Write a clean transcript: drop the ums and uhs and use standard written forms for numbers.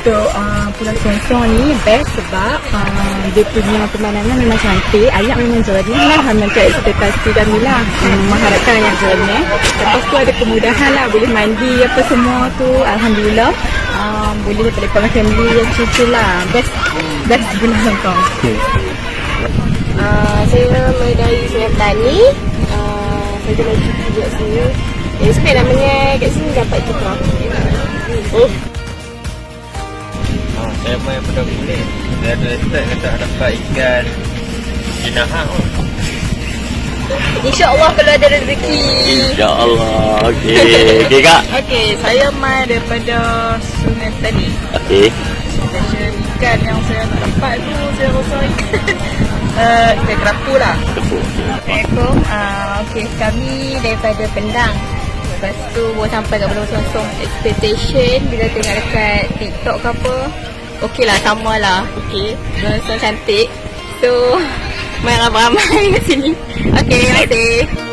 untuk Pulau Sonsong ni best sebab dia punya pemandangan memang cantik, air memang jernih lah, macam ekspektasi kami lah. Mengharapkan yang jernih. Lepas tu ada kemudahan lah, boleh mandi apa semua tu, alhamdulillah. Boleh lepak-lepak family yang chill lah. Best Pulau Sonsong. Saya nama dari Sungai Petani. Saya dah cuti kat sini. Expect namanya kat sini dapat kita. Saya main pada kulit. Saya ada expect kata dapat ikan jenahak. InsyaAllah kalau ada rezeki. InsyaAllah. Okey. Okey Kak. Okey, saya mai daripada Sungai Petani. Okey. Special ikan yang saya nak dapat tu, saya rasa ikan kerapu lah. Assalamualaikum. Okey, kami daripada Pendang. Lepas tu baru sampai kat Pulau Sonsong. Expectation bila tengok dekat TikTok ke apa, okey lah, sama lah. Okey, Pulau Sonsong cantik. So, main ramai-ramai kat sini. Okey, terima kasih.